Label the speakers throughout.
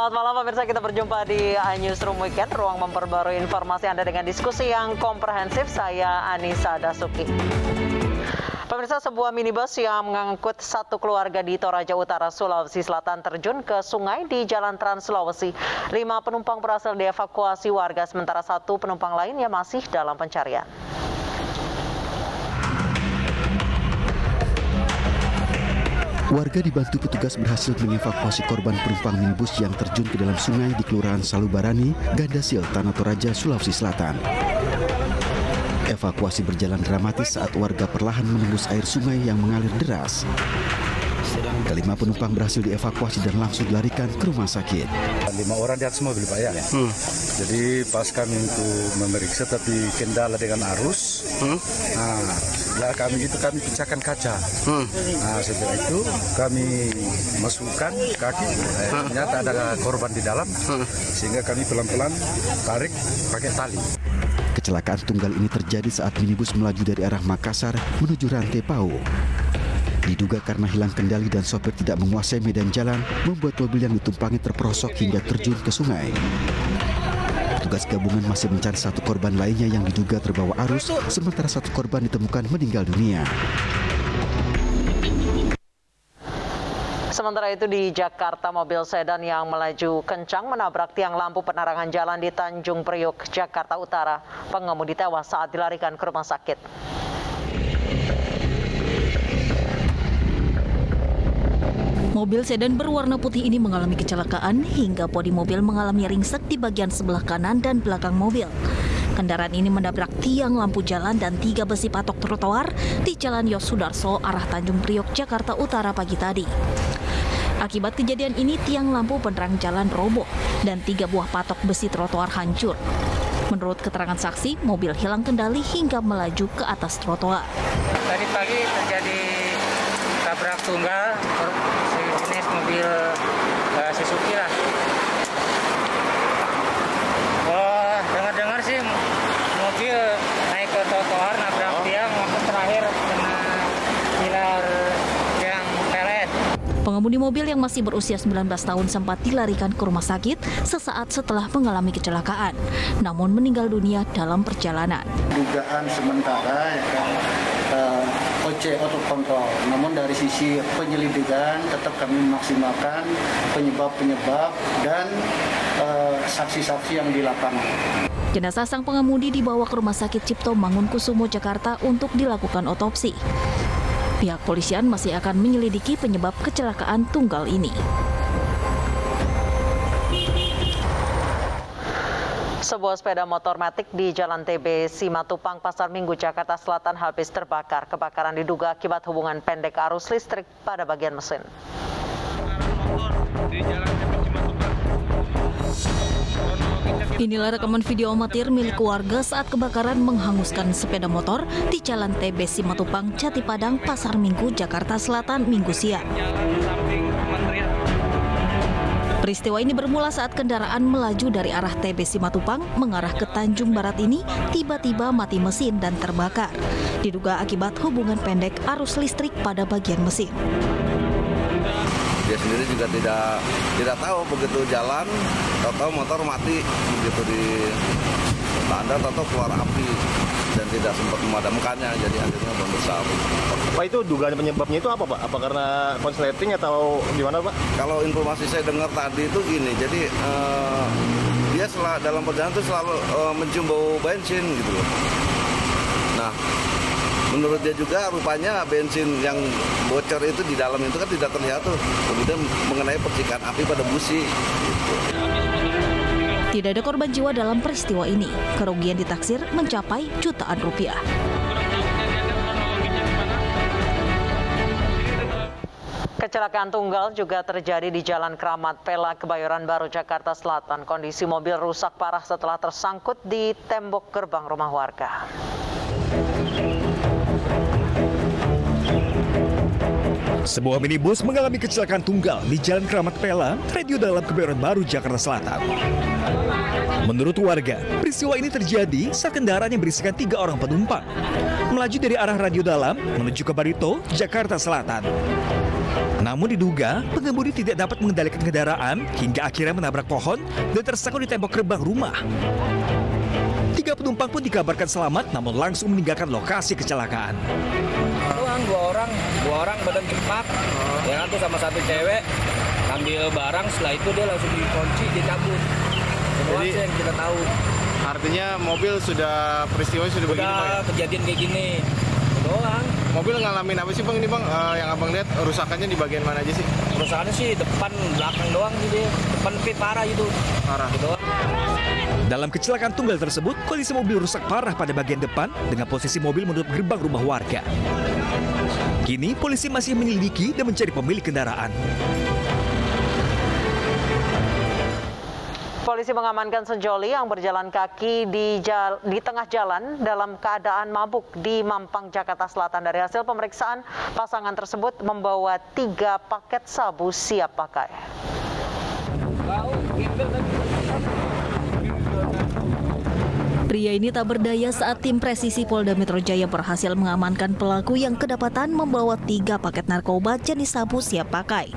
Speaker 1: Selamat malam pemirsa, kita berjumpa di Newsroom Weekend, ruang memperbarui informasi Anda dengan diskusi yang komprehensif. Saya Anissa Dasuki. Pemirsa, sebuah minibus yang mengangkut satu keluarga di Toraja Utara, Sulawesi Selatan terjun ke sungai di Jalan Trans Sulawesi. 5 penumpang berhasil dievakuasi warga, sementara 1 penumpang lainnya masih dalam pencarian.
Speaker 2: Warga dibantu petugas berhasil mengevakuasi korban penumpang minibus yang terjun ke dalam sungai di Kelurahan Salubarani, Gandasil, Tanah Toraja, Sulawesi Selatan. Evakuasi berjalan dramatis saat warga perlahan menembus air sungai yang mengalir deras. Kelima penumpang berhasil dievakuasi dan langsung dilarikan ke rumah sakit.
Speaker 3: 5 orang di atas mobil, Pak, ya. Jadi pas kami untuk memeriksa tapi kendala dengan arus. Kami pecahkan kaca. Setelah itu kami masukkan kaki. Ternyata ada korban di dalam. Sehingga kami pelan-pelan tarik pakai tali.
Speaker 2: Kecelakaan tunggal ini terjadi saat minibus melaju dari arah Makassar menuju Rantai Pau. Diduga karena hilang kendali dan sopir tidak menguasai medan jalan, membuat mobil yang ditumpangi terperosok hingga terjun ke sungai. Petugas gabungan masih mencari 1 korban lainnya yang diduga terbawa arus, sementara 1 korban ditemukan meninggal dunia.
Speaker 1: Sementara itu di Jakarta, mobil sedan yang melaju kencang menabrak tiang lampu penerangan jalan di Tanjung Priok, Jakarta Utara. Pengemudi tewas saat dilarikan ke rumah sakit.
Speaker 4: Mobil sedan berwarna putih ini mengalami kecelakaan hingga bodi mobil mengalami ringsek di bagian sebelah kanan dan belakang mobil. Kendaraan ini menabrak tiang lampu jalan dan 3 besi patok trotoar di Jalan Yosudarso arah Tanjung Priok, Jakarta Utara pagi tadi. Akibat kejadian ini, tiang lampu penerang jalan roboh dan 3 buah patok besi trotoar hancur. Menurut keterangan saksi, mobil hilang kendali hingga melaju ke atas trotoar.
Speaker 5: Tadi pagi terjadi tabrak tunggal jenis mobil Suzuki lah. Dengar-dengar sih mobil naik ke trotoar nabrak tiang, waktu terakhir kena pilar yang pelet.
Speaker 4: Pengemudi mobil yang masih berusia 19 tahun sempat dilarikan ke rumah sakit sesaat setelah mengalami kecelakaan, namun meninggal dunia dalam perjalanan.
Speaker 6: Dugaan sementara ya kan OC auto kontrol, namun dari sisi penyelidikan tetap kami memaksimalkan penyebab dan saksi-saksi yang di lapangan.
Speaker 4: Jenazah sang pengemudi dibawa ke Rumah Sakit Cipto Mangunkusumo, Jakarta untuk dilakukan otopsi. Pihak polisian masih akan menyelidiki penyebab kecelakaan tunggal ini.
Speaker 1: Sebuah sepeda motor matic di Jalan TB Simatupang, Pasar Minggu, Jakarta Selatan habis terbakar. Kebakaran diduga akibat hubungan pendek arus listrik pada bagian mesin.
Speaker 4: Inilah rekaman video amatir milik warga saat kebakaran menghanguskan sepeda motor di Jalan TB Simatupang, Jati Padang, Pasar Minggu, Jakarta Selatan, Minggu siang. Peristiwa ini bermula saat kendaraan melaju dari arah TB Simatupang mengarah ke Tanjung Barat ini tiba-tiba mati mesin dan terbakar. Diduga akibat hubungan pendek arus listrik pada bagian mesin.
Speaker 7: Dia sendiri juga tidak tahu, begitu jalan, tahu motor mati, begitu di tanda tahu keluar api dan tidak sempat memadamkannya, jadi akhirnya bom besar.
Speaker 8: Pak, itu dugaan penyebabnya itu apa, Pak? Apa karena konsleting atau gimana, Pak?
Speaker 7: Kalau informasi saya dengar tadi itu gini, jadi dia dalam perjalanan itu selalu mencium bau bensin gitu loh. Nah, menurut dia juga rupanya bensin yang bocor itu di dalam itu kan tidak terlihat tuh. Kemudian mengenai percikan api pada busi. Gitu.
Speaker 4: Tidak ada korban jiwa dalam peristiwa ini. Kerugian ditaksir mencapai jutaan rupiah.
Speaker 1: Kecelakaan tunggal juga terjadi di Jalan Keramat Pela, Kebayoran Baru, Jakarta Selatan. Kondisi mobil rusak parah setelah tersangkut di tembok gerbang rumah warga.
Speaker 9: Sebuah minibus mengalami kecelakaan tunggal di Jalan Keramat Pela, Radio Dalam, Kebayoran Baru, Jakarta Selatan. Menurut warga, peristiwa ini terjadi saat kendaraan yang berisikan 3 orang penumpang melaju dari arah Radio Dalam menuju ke Barito, Jakarta Selatan. Namun diduga pengemudi tidak dapat mengendalikan kendaraan hingga akhirnya menabrak pohon dan tersangkut di tembok gerbang rumah. 3 penumpang pun dikabarkan selamat namun langsung meninggalkan lokasi kecelakaan.
Speaker 5: Dua orang badan cepat, ya kan tuh sama satu cewek ambil barang, setelah itu dia langsung dikunci, dia cabut. Semua
Speaker 8: Jadi,
Speaker 5: yang kita tahu.
Speaker 8: Artinya mobil peristiwa sudah begini Bang ya?
Speaker 5: Kejadian kayak gini. Doang.
Speaker 8: Mobil ngalamin apa sih Bang ini Bang? Yang Abang lihat rusakannya di bagian mana aja sih?
Speaker 5: Kerusakannya sih depan, belakang doang sih dia. Depan parah gitu.
Speaker 8: Parah.
Speaker 5: Gitu.
Speaker 9: Dalam kecelakaan tunggal tersebut, kondisi mobil rusak parah pada bagian depan dengan posisi mobil menutup gerbang rumah warga. Kini polisi masih menyelidiki dan mencari pemilik kendaraan.
Speaker 1: Polisi mengamankan sejoli yang berjalan kaki di tengah jalan dalam keadaan mabuk di Mampang, Jakarta Selatan. Dari hasil pemeriksaan, pasangan tersebut membawa 3 paket sabu siap pakai.
Speaker 4: Pria ini tak berdaya saat tim presisi Polda Metro Jaya berhasil mengamankan pelaku yang kedapatan membawa 3 paket narkoba jenis sabu siap pakai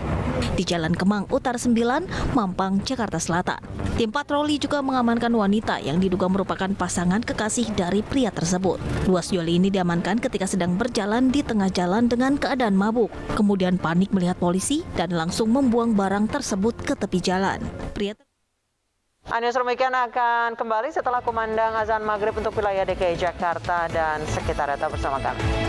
Speaker 4: di Jalan Kemang Utara 9, Mampang, Jakarta Selatan. Tim patroli juga mengamankan wanita yang diduga merupakan pasangan kekasih dari pria tersebut. 2 sejoli ini diamankan ketika sedang berjalan di tengah jalan dengan keadaan mabuk. Kemudian panik melihat polisi dan langsung membuang barang tersebut ke tepi jalan.
Speaker 1: Newsroom Weekend akan kembali setelah kumandang azan maghrib untuk wilayah DKI Jakarta dan sekitarnya. Tetap bersama kami.